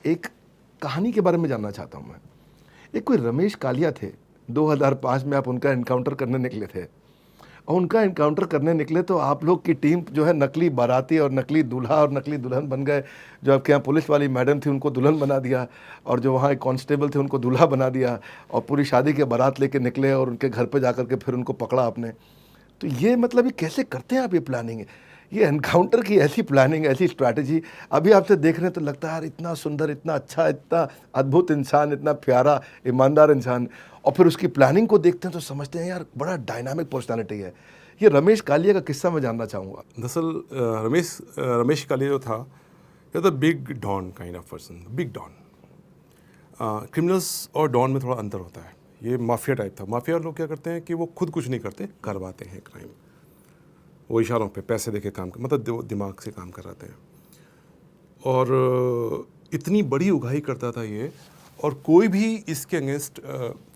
एक कहानी के बारे में जानना चाहता हूँ मैं। एक कोई रमेश कालिया थे, 2005 में आप उनका एनकाउंटर करने निकले थे, और उनका एनकाउंटर करने निकले तो आप लोग की टीम जो है नकली बाराती और नकली दूल्हा और नकली दुल्हन बन गए। जो आपके यहाँ पुलिस वाली मैडम थी उनको दुल्हन बना दिया, और जो वहाँ एक कांस्टेबल थे उनको दूल्हा बना दिया, और पूरी शादी के बारात लेके निकले और उनके घर पे जाकर के फिर उनको पकड़ा आपने। तो ये मतलब ये कैसे करते हैं आप ये प्लानिंग? ये एनकाउंटर की ऐसी प्लानिंग, ऐसी स्ट्रैटेजी, अभी आपसे देख रहे हैं तो लगता है यार इतना सुंदर, इतना अच्छा, इतना अद्भुत इंसान, इतना प्यारा ईमानदार इंसान, और फिर उसकी प्लानिंग को देखते हैं तो समझते हैं यार बड़ा डायनामिक पर्सनालिटी है। ये रमेश कालिया का किस्सा मैं जानना चाहूँगा। दरअसल रमेश कालिया जो था, ये था big don kind of person, big don. Criminals और डॉन में थोड़ा अंतर होता है। ये माफिया टाइप था। माफिया लोग क्या करते हैं कि वो खुद कुछ नहीं करते, करवाते हैं क्राइम। वो इशारों पे पैसे देके काम मतलब दिमाग से काम कराते हैं। और इतनी बड़ी उगाही करता था ये, और कोई भी इसके अगेंस्ट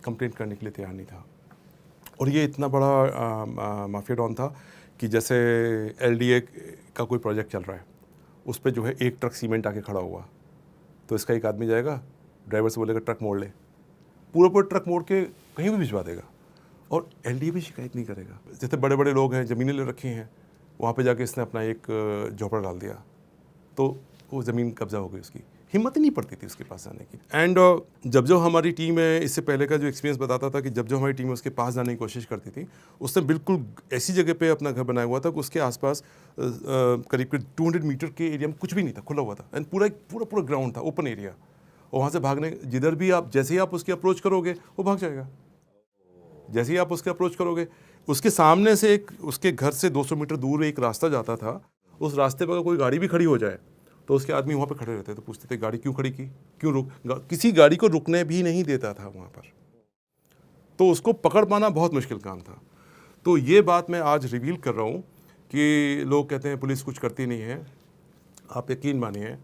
कंप्लेंट करने के लिए तैयार नहीं था। और ये इतना बड़ा माफिया डॉन था कि जैसे LDA का कोई प्रोजेक्ट चल रहा है, उस पर जो है एक ट्रक सीमेंट आके खड़ा हुआ, तो इसका एक आदमी जाएगा, ड्राइवर से बोलेगा ट्रक मोड़ ले, पूरा ट्रक मोड़ के कहीं भी भिजवा देगा, और LDA भी शिकायत नहीं करेगा। जैसे बड़े बड़े लोग हैं, ज़मीनें ले रखी हैं, वहाँ पे जाके इसने अपना एक झोपड़ा डाल दिया, तो वो ज़मीन कब्जा हो गई उसकी। हिम्मत ही नहीं पड़ती थी उसके पास जाने की। एंड जब हमारी टीम है, इससे पहले का जो एक्सपीरियंस बताता था कि जब हमारी टीम उसके पास जाने की कोशिश करती थी, उसने बिल्कुल ऐसी जगह पे अपना घर बनाया हुआ था कि उसके आसपास करीब 200 मीटर के एरिया में कुछ भी नहीं था, खुला हुआ था। एंड पूरा ग्राउंड था, ओपन एरिया, और वहाँ से भागने, जिधर भी आप, जैसे ही आप उसकी अप्रोच करोगे वो भाग जाएगा। जैसे ही आप उसके अप्रोच करोगे, उसके सामने से उसके घर से 200 मीटर दूर एक रास्ता जाता था। उस रास्ते पर अगर कोई गाड़ी भी खड़ी हो जाए तो उसके आदमी वहाँ पे खड़े रहते थे, पूछते थे गाड़ी क्यों खड़ी की, क्यों किसी गाड़ी को रुकने भी नहीं देता था वहाँ पर। तो उसको पकड़ पाना बहुत मुश्किल काम था। तो ये बात मैं आज रिवील कर रहा हूँ कि लोग कहते हैं पुलिस कुछ करती नहीं है। आप यकीन मानिए,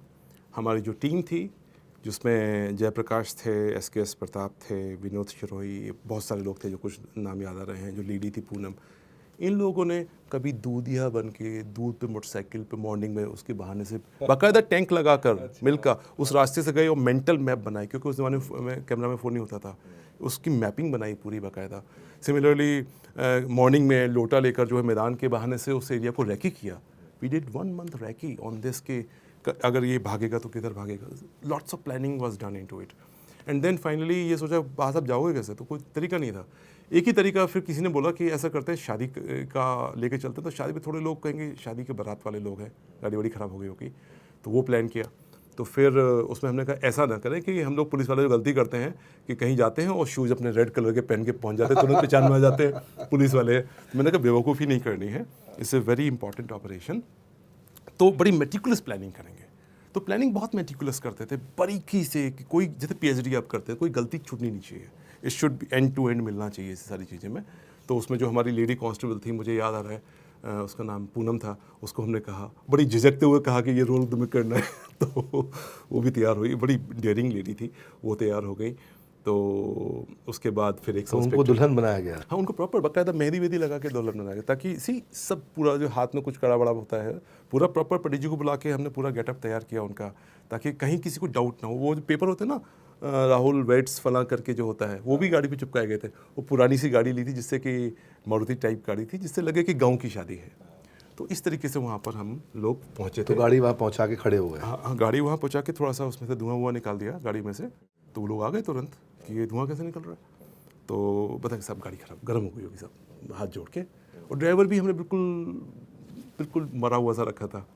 हमारी जो टीम थी, जिसमें जयप्रकाश थे, SKS प्रताप थे, विनोद शिरोही, बहुत सारे लोग थे जो कुछ नाम याद आ रहे हैं, जो लीडी थी पूनम, इन लोगों ने कभी दूधिया बन के दूध पे मोटरसाइकिल पे मॉर्निंग में उसके बहाने से बाकायदा टैंक लगाकर मिल्क का उस रास्ते से गए और मेंटल मैप बनाई, क्योंकि उस ज़माने में कैमरा में फ़ोन नहीं होता था, उसकी मैपिंग बनाई पूरी बाकायदा। सिमिलरली मॉर्निंग में लोटा लेकर जो है मैदान के बहाने से उस एरिया को रैकी किया। We did 1 month recce on this के अगर ये भागेगा तो किधर भागेगा। Lots of planning was done into it. And then finally ये सोचा बाहर साहब जाओगे कैसे, तो कोई तरीका नहीं था। एक ही तरीका, फिर किसी ने बोला कि ऐसा करते हैं शादी का लेके चलते हैं, तो शादी में थोड़े लोग कहेंगे शादी के बारात वाले लोग हैं, गाड़ी वाड़ी ख़राब हो गई होगी, तो वो प्लान किया। तो फिर उसमें हमने कहा ऐसा ना करें कि हम लोग पुलिस वाले जो गलती करते हैं कि कहीं जाते हैं और शूज़ अपने रेड कलर के पहन के पहुंच जाते हैं, तुरंत पहचान में आ जाते हैं पुलिस वाले। तो मैंने कहा बेवकूफ़ी नहीं करनी है, it's a very important operation, तो बड़ी मेटिकुलस प्लानिंग करेंगे। तो प्लानिंग बहुत मेटिकुलस करते थे, बारीकी से, कि कोई जैसे PhD आप करते हैं, कोई गलती छूटनी नहीं चाहिए, it should be end to end मिलना चाहिए इस सारी चीज़ें में। तो उसमें जो हमारी लेडी कांस्टेबल थी, मुझे याद आ रहा है उसका नाम पूनम था, उसको हमने कहा, बड़ी झिझकते हुए कहा कि ये रोल तुम्हें करना है तो वो भी तैयार हुई, बड़ी डेयरिंग लेडी थी, वो तैयार हो गई। तो उसके बाद फिर एक उनको दुल्हन बनाया गया। हाँ, उनको प्रॉपर बाकायदा मेहंदी वेदी लगा के दुल्हन बनाया गया, ताकि सब पूरा जो हाथ में कुछ कड़ा बड़ा होता है, पूरा प्रॉपर पंडित को बुला के हमने पूरा गेटअप तैयार किया उनका, ताकि कहीं किसी को डाउट ना हो। वो जो पेपर होते हैं ना, राहुल वेट्स फला करके जो होता है, वो भी गाड़ी पे चिपकाए गए थे। वो पुरानी सी गाड़ी ली थी, जिससे कि मारुति टाइप गाड़ी थी, जिससे लगे कि गाँव की शादी है। तो इस तरीके से वहाँ पर हम लोग पहुँचे थे। तो गाड़ी वहाँ पहुँचा के खड़े हो गए। हाँ, गाड़ी वहाँ पहुँचा के थोड़ा सा उसमें से धुआं निकाल दिया गाड़ी में से, तो वो लोग आ गए तुरंत कि ये धुआं कैसे निकल रहा है। तो पता सब गाड़ी खराब गर्म हो गई होगी, सब हाथ जोड़ के। और ड्राइवर भी हमने बिल्कुल मरा हुआ सा रखा था,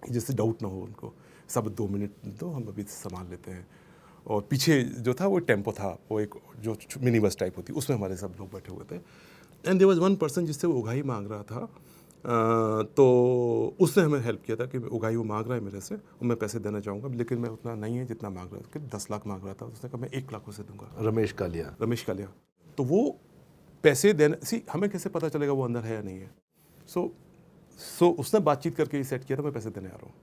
जिससे डाउट ना हो उनको। सब 2 मिनट दो, हम अभी संभाल लेते हैं। और पीछे जो था वो टेम्पो था, वो एक जो मिनी बस टाइप होती, उसमें हमारे सब लोग बैठे हुए थे। And there was one person जिससे वो उगाही मांग रहा था, तो उसने हमें हेल्प किया था कि उगाही वो मांग रहा है मेरे से, और मैं पैसे देना चाहूँगा, लेकिन मैं उतना नहीं है जितना मांग रहा था। 10 लाख मांग रहा था, उसने कहा मैं 1 लाख उसे दूंगा। रमेश कालिया। तो वो पैसे देने, हमें कैसे पता चलेगा वो अंदर है या नहीं है। सो उसने बातचीत करके सेट किया था मैं पैसे देने आ रहा हूँ।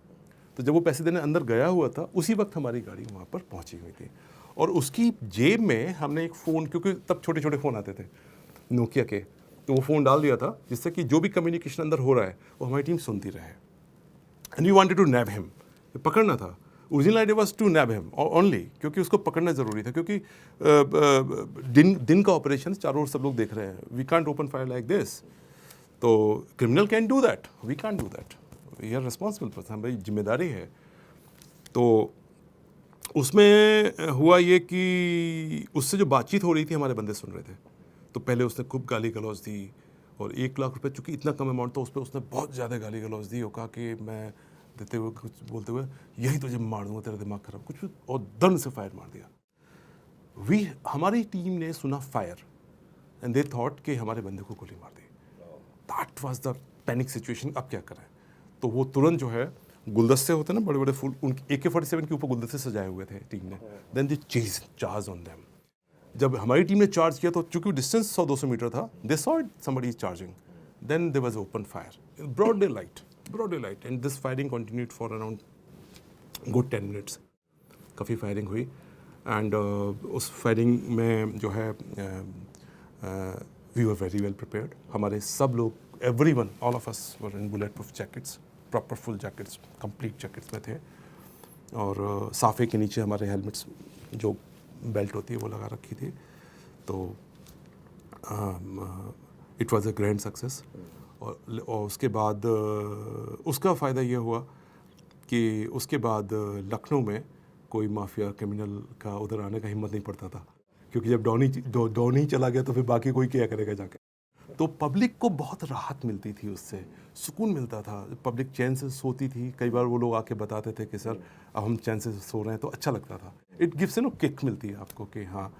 तो जब वो पैसे देने अंदर गया हुआ था, उसी वक्त हमारी गाड़ी वहाँ पर पहुँची हुई थी, और उसकी जेब में हमने एक फ़ोन, क्योंकि तब छोटे छोटे फ़ोन आते थे नोकिया के, तो वो फ़ोन डाल दिया था, जिससे कि जो भी कम्युनिकेशन अंदर हो रहा है वो हमारी टीम सुनती रहे। And we wanted to nab him, पकड़ना था। Original idea was to nab him only, क्योंकि उसको पकड़ना ज़रूरी था, क्योंकि दिन का ऑपरेशन, चारों ओर सब लोग देख रहे हैं, we can't open fire like this. तो criminal can do that, we can't do that, we are responsible person, हमारी जिम्मेदारी है। तो उसमें हुआ ये कि उससे जो बातचीत हो रही थी हमारे बंदे सुन रहे थे। तो पहले उसने खूब गाली गलौज दी, और 1 लाख रुपए चूँकि इतना कम अमाउंट था, उस पर उसने बहुत ज़्यादा गाली गलौज दी और कहा कि मैं देते हुए कुछ बोलते हुए यही तुझे मार दूंगा, तेरा दिमाग खराब कुछ भी, और दर्द से फायर मार दिया। हमारी टीम ने सुना फायर एंड दे थॉट कि हमारे बंदे को गोली मार दी। That was the panic situation, अब क्या करें। तो वो तुरंत जो है, गुलदस्ते होते हैं ना बड़े बड़े फूल, उनके AK-47 के ऊपर गुलदस्ते सजाए हुए थे टीम ने। Then they charge on them. जब हमारी टीम ने चार्ज किया तो चूंकि डिस्टेंस 100-200 मीटर था, they saw it somebody is charging, then there was open fire in broad daylight and this firing continued for around good 10 minutes. काफ़ी firing हुई and उस फायरिंग में जो है we were very well prepared. हमारे सब लोग, everyone, all of us were in bulletproof jackets, proper full jackets, complete jackets में थे, और साफे के नीचे हमारे हेलमेट्स जो बेल्ट होती है वो लगा रखी थी। तो it was a grand success. और उसके बाद उसका फ़ायदा ये हुआ कि उसके बाद लखनऊ में कोई माफिया क्रिमिनल का उधर आने का हिम्मत नहीं पड़ता था, क्योंकि जब डॉन ही चला गया तो फिर बाकी कोई क्या करेगा जाके। तो पब्लिक को बहुत राहत मिलती थी, उससे सुकून मिलता था, पब्लिक चैन से सोती थी। कई बार वो लोग आके बताते थे कि सर अब हम चैन से सो रहे हैं, तो अच्छा लगता था। इट गिव्स किक मिलती है आपको कि हाँ।